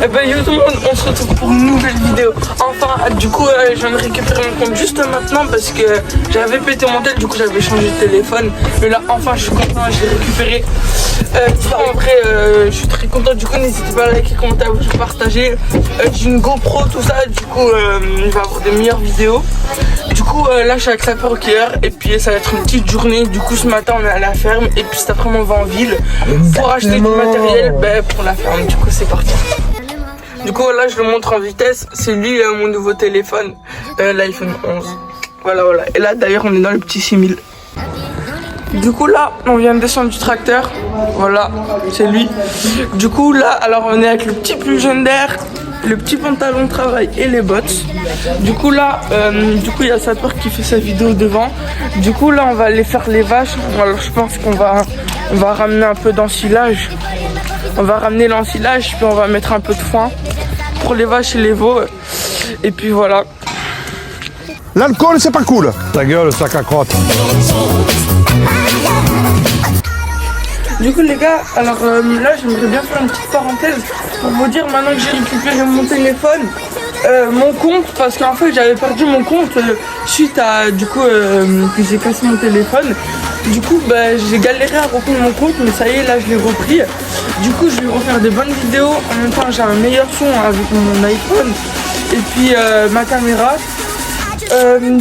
Et ben yo tout le monde, on se retrouve pour une nouvelle vidéo. Enfin, du coup, je viens de récupérer mon compte juste maintenant parce que j'avais pété mon tel, du coup j'avais changé de téléphone. Mais là, enfin, je suis content, je l'ai récupéré. En vrai, je suis très content. Du coup, n'hésitez pas à liker, commenter, à vous partager. J'ai une GoPro, tout ça. Du coup, il va y avoir des meilleures vidéos. Du coup, là, je suis avec sapeur-cueilleur et puis ça va être une petite journée. Du coup, ce matin, on est à la ferme et puis cet après-midi, on va en ville pour acheter du matériel pour la ferme. Du coup, c'est parti. Du coup, là, je le montre en vitesse. C'est lui, mon nouveau téléphone, l'iPhone 11. Voilà, voilà. Et là, d'ailleurs, on est dans le petit 6000. Du coup, là, on vient de descendre du tracteur. Voilà, c'est lui. Du coup, là, alors, on est avec le petit pull jaune d'air, le petit pantalon de travail et les bottes. Du coup là, il y a Sapeur qui fait sa vidéo devant. Du coup là, on va aller faire les vaches. Alors je pense qu'on va ramener un peu d'ensilage. On va ramener l'ensilage, puis on va mettre un peu de foin pour les vaches et les veaux. Et puis voilà. L'alcool, c'est pas cool. Ta gueule, sac à crotte. Du coup les gars, alors là j'aimerais bien faire une petite parenthèse pour vous dire maintenant que j'ai récupéré mon téléphone, mon compte, parce qu'en fait j'avais perdu mon compte suite à du coup que j'ai cassé mon téléphone. Du coup j'ai galéré à reprendre mon compte, mais ça y est, là je l'ai repris. Du coup je vais refaire des bonnes vidéos, en même temps j'ai un meilleur son avec mon iPhone et puis ma caméra.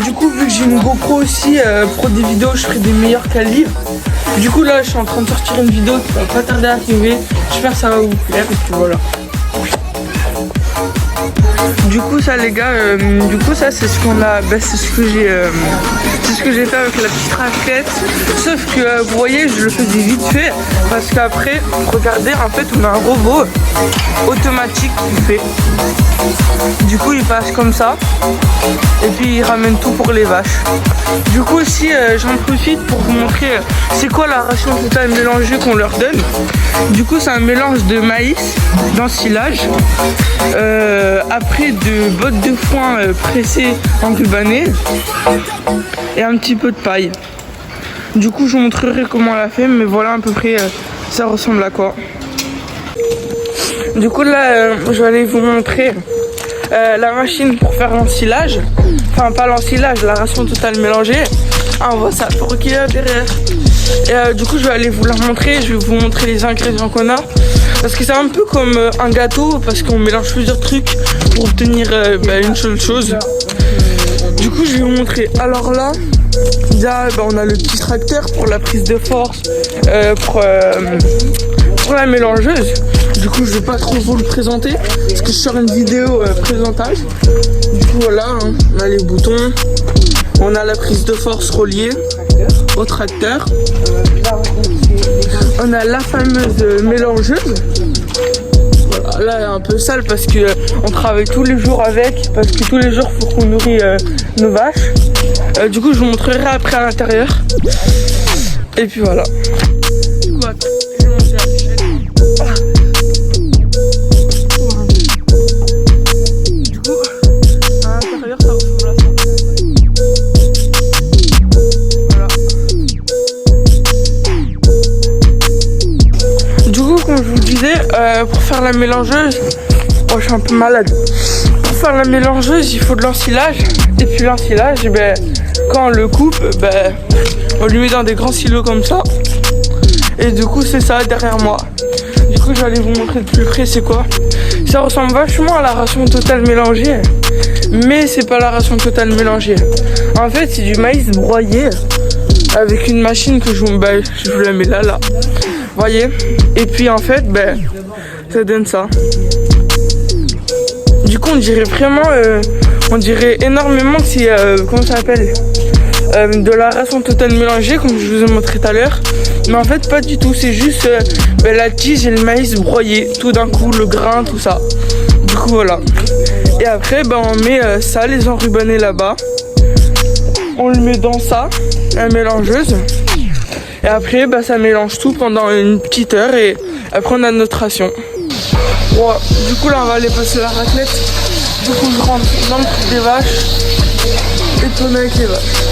Du coup vu que j'ai une GoPro aussi, pour des vidéos je ferai des meilleurs calibres. Du coup là je suis en train de sortir une vidéo qui va pas tarder à arriver. J'espère que ça va vous plaire et puis voilà. Du coup ça les gars, du coup ça c'est ce qu'on a, c'est ce que j'ai fait avec la petite raclette. Sauf que vous voyez, je le faisais vite fait parce qu'après, regardez, en fait on a un robot automatique qui fait. Du coup il passe comme ça et puis il ramène tout pour les vaches. Du coup aussi j'en profite pour vous montrer c'est quoi la ration totale mélangée qu'on leur donne. Du coup c'est un mélange de maïs, d'ensilage, après de bottes de foin pressées enrubannées et un petit peu de paille. Du coup je vous montrerai comment on l'a fait, mais voilà à peu près ça ressemble à quoi. Du coup là je vais aller vous montrer la machine pour faire l'ensilage. Enfin pas l'ensilage, la ration totale mélangée. Ah, on voit ça pour qui est derrière. Et du coup je vais aller vous la montrer. Je vais vous montrer les ingrédients qu'on a. Parce que c'est un peu comme un gâteau, parce qu'on mélange plusieurs trucs pour obtenir une seule chose. Du coup je vais vous montrer. Alors là, déjà on a le petit tracteur pour la prise de force, pour la mélangeuse. Du coup je vais pas trop vous le présenter parce que je sors une vidéo présentage. Du coup voilà, hein, on a les boutons, on a la prise de force reliée au tracteur, on a la fameuse mélangeuse. Voilà, là elle est un peu sale parce que on travaille tous les jours avec, parce que tous les jours il faut qu'on nourrit nos vaches. Du coup je vous montrerai après à l'intérieur. Et puis voilà. Du coup, je vais monter à l'échelle. Comme je vous disais, pour faire la mélangeuse, je suis un peu malade. Pour faire la mélangeuse, il faut de l'ensilage. Et puis l'ensilage, quand on le coupe, on lui met dans des grands silos comme ça. Et du coup, c'est ça derrière moi. Du coup, je vais aller vous montrer de plus près c'est quoi. Ça ressemble vachement à la ration totale mélangée, mais c'est pas la ration totale mélangée. En fait, c'est du maïs broyé avec une machine que je vous la mets là. Voyez, et puis en fait ça donne ça. Du coup on dirait vraiment on dirait énormément que c'est comment ça s'appelle, de la ration totale mélangée comme je vous ai montré tout à l'heure, mais en fait pas du tout. C'est juste la tige et le maïs broyé tout d'un coup, le grain, tout ça. Du coup voilà, et après on met ça, les enrubanés là-bas, on le met dans ça, la mélangeuse. Et après, ça mélange tout pendant une petite heure et après on a notre ration. Ouais, du coup là on va aller passer la raclette. Du coup je rentre dans le truc des vaches et tourner avec les vaches.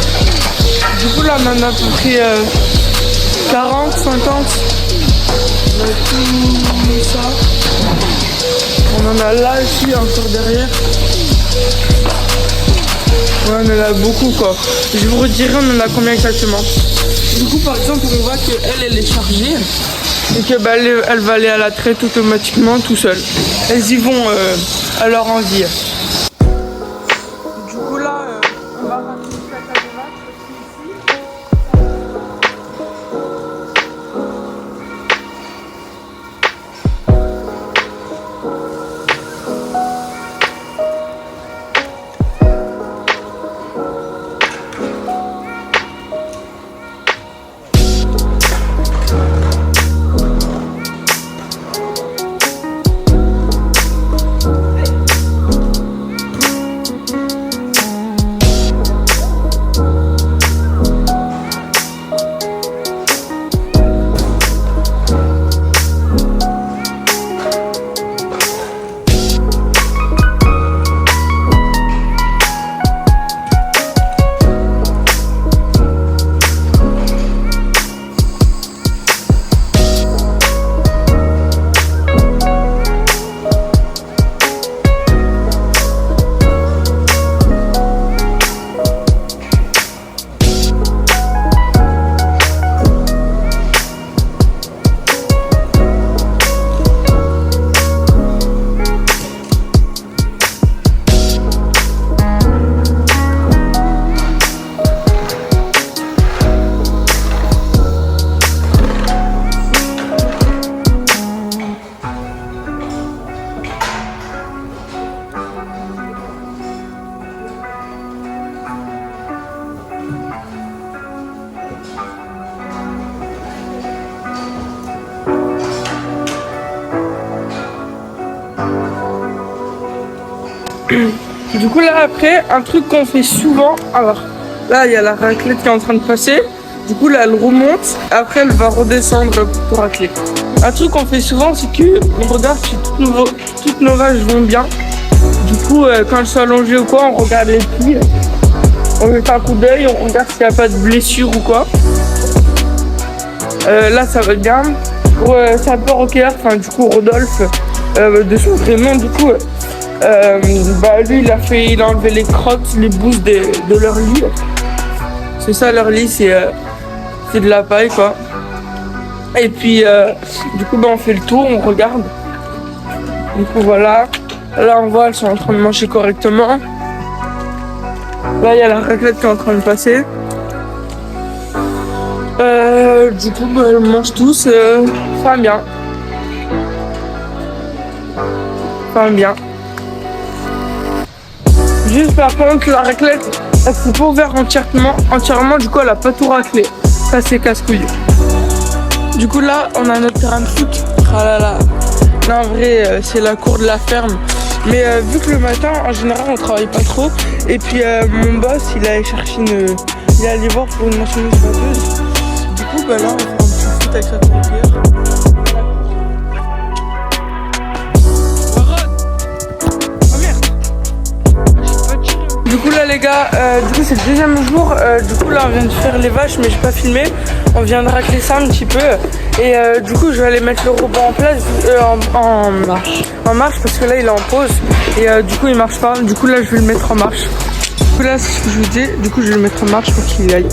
Du coup là on en a à peu près 40, 50. On a tout ça. On On en a là aussi, encore derrière. Ouais, on en a beaucoup quoi. Je vous redirai on en a combien exactement. Du coup par exemple on voit qu'elle elle est chargée et que bah, elle va aller à la traite automatiquement tout seul. Elles y vont à leur envie. Du coup là on va ramener le sac à dommage Du coup là après, un truc qu'on fait souvent, alors là il y a la raclette qui est en train de passer, du coup là elle remonte, après elle va redescendre pour racler. Un truc qu'on fait souvent c'est que on regarde si toutes nos vaches vont bien. Du coup quand elles sont allongées ou quoi, on regarde les plis, on met un coup d'œil, on regarde s'il n'y a pas de blessure ou quoi. Là ça va bien. C'est un peu rocker, enfin du coup Rodolphe, de son prénom du coup. Bah lui il a enlevé les crottes, les bouses de leur lit. C'est ça leur lit, c'est de la paille quoi. Et puis du coup bah, on fait le tour, on regarde. Du coup voilà. Là on voit elles sont en train de manger correctement. Là il y a la raclette qui est en train de passer. Du coup bah, elles mangent tous, enfin bien. Enfin bien. Juste par contre la raclette elle s'est pas ouverte entièrement, du coup elle a pas tout raclé. Ça c'est casse-couille. Du coup là on a notre terrain de foot. Ah là là. Non en vrai c'est la cour de la ferme. Mais vu que le matin en général on travaille pas trop. Et puis mon boss il allait chercher il est allé voir pour une machineuse batteuse. Du coup bah là on fait un petit foot avec sa pompière. Du coup là les gars, du coup c'est le deuxième jour, du coup là on vient de faire les vaches mais j'ai pas filmé, on vient de racler ça un petit peu et du coup je vais aller mettre le robot en place, en marche parce que là il est en pause et du coup il marche pas, du coup là je vais le mettre en marche. Du coup là c'est ce que je vous dis, du coup je vais le mettre en marche pour qu'il y aille.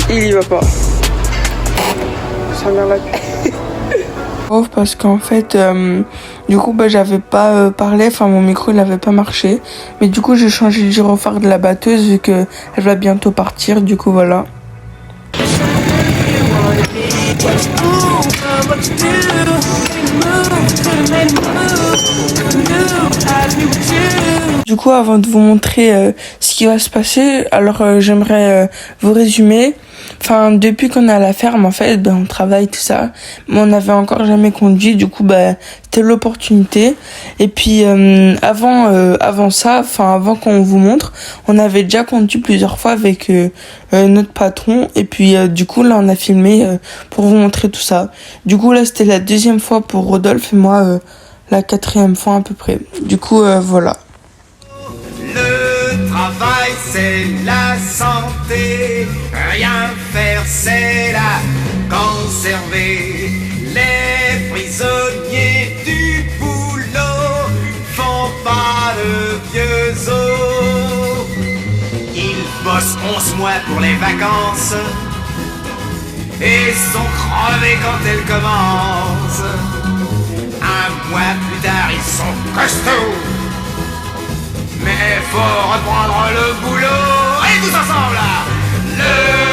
Il y va pas. Ça vient là. Parce qu'en fait du coup bah j'avais pas parlé, enfin mon micro il avait pas marché, mais du coup j'ai changé le gyrophare de la batteuse vu que elle va bientôt partir, du coup voilà. Du coup avant de vous montrer ce qui va se passer, alors j'aimerais vous résumer. Enfin, depuis qu'on est à la ferme, en fait, ben, on travaille, tout ça. Mais on n'avait encore jamais conduit. Du coup, ben, c'était l'opportunité. Et puis, avant ça, enfin, avant qu'on vous montre, on avait déjà conduit plusieurs fois avec notre patron. Et puis, du coup, là, on a filmé pour vous montrer tout ça. Du coup, là, c'était la deuxième fois pour Rodolphe et moi, la quatrième fois à peu près. Du coup, voilà. Le travail c'est la santé, rien faire c'est la conserver. Les prisonniers du pouvoir bossent 11 mois pour les vacances et sont crevés quand elles commencent. Un mois plus tard, ils sont costauds, mais faut reprendre le boulot. Et tous ensemble, le